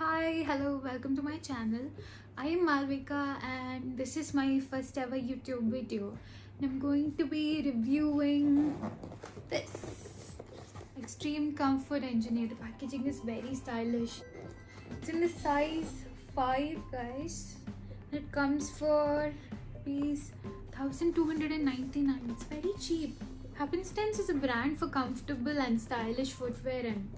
Hi, hello, welcome to my channel. I am Malvika and this is my first ever YouTube video. And I'm going to be reviewing this Extreme Comfort Engineer. The packaging is very stylish. It's in the size 5, guys. And it comes for rupees 1299. It's very cheap. Happenstance is a brand for comfortable and stylish footwear, and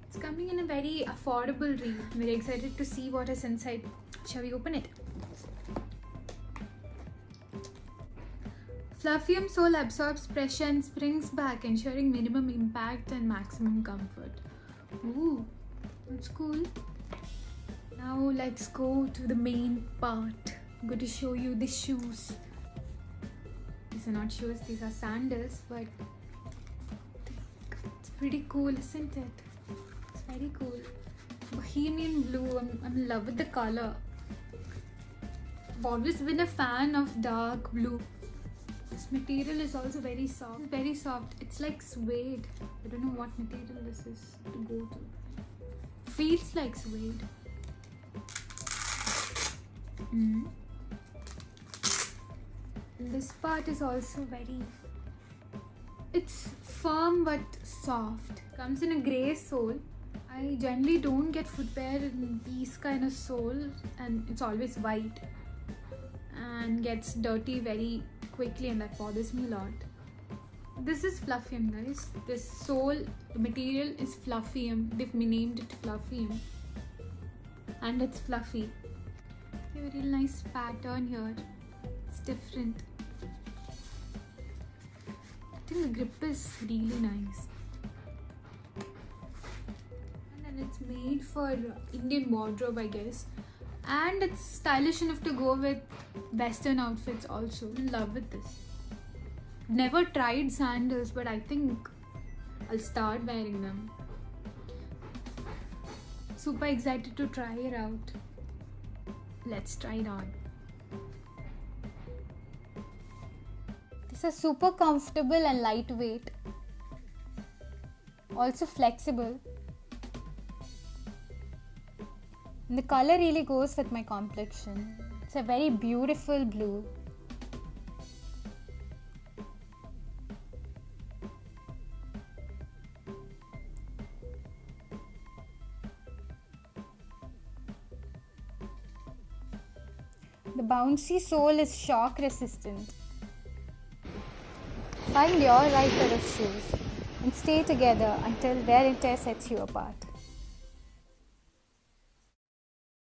it's coming in a very affordable rate. I'm very excited to see what is inside. Shall we open it? Fluffium sole absorbs pressure and springs back, ensuring minimum impact and maximum comfort. Ooh, that's cool. Now let's go to the main part. I'm going to show you the shoes. These are not shoes, these are sandals, but it's pretty cool, isn't it? It's very cool. Bohemian blue, I'm in love with the color. I've always been a fan of dark blue. This material is also very soft. Very soft. It's like suede. I don't know what material this is to go to. Feels like suede. This part is also very, it's firm but soft. Comes in a grey sole. I generally don't get footwear in these kind of soles, and it's always white and gets dirty very quickly, and that bothers me a lot. This is Fluffium, guys. This sole, the material is Fluffium. They've named it Fluffium and it's fluffy. A very nice pattern here. It's different. I think the grip is really nice. And then it's made for Indian wardrobe, I guess. And it's stylish enough to go with western outfits also. I'm in love with this. Never tried sandals, but I think I'll start wearing them. Super excited to try it out. Let's try it on. These are super comfortable and lightweight. Also flexible. And the color really goes with my complexion. It's a very beautiful blue. The bouncy sole is shock resistant. Find your right pair of shoes and stay together until wear and tear sets you apart.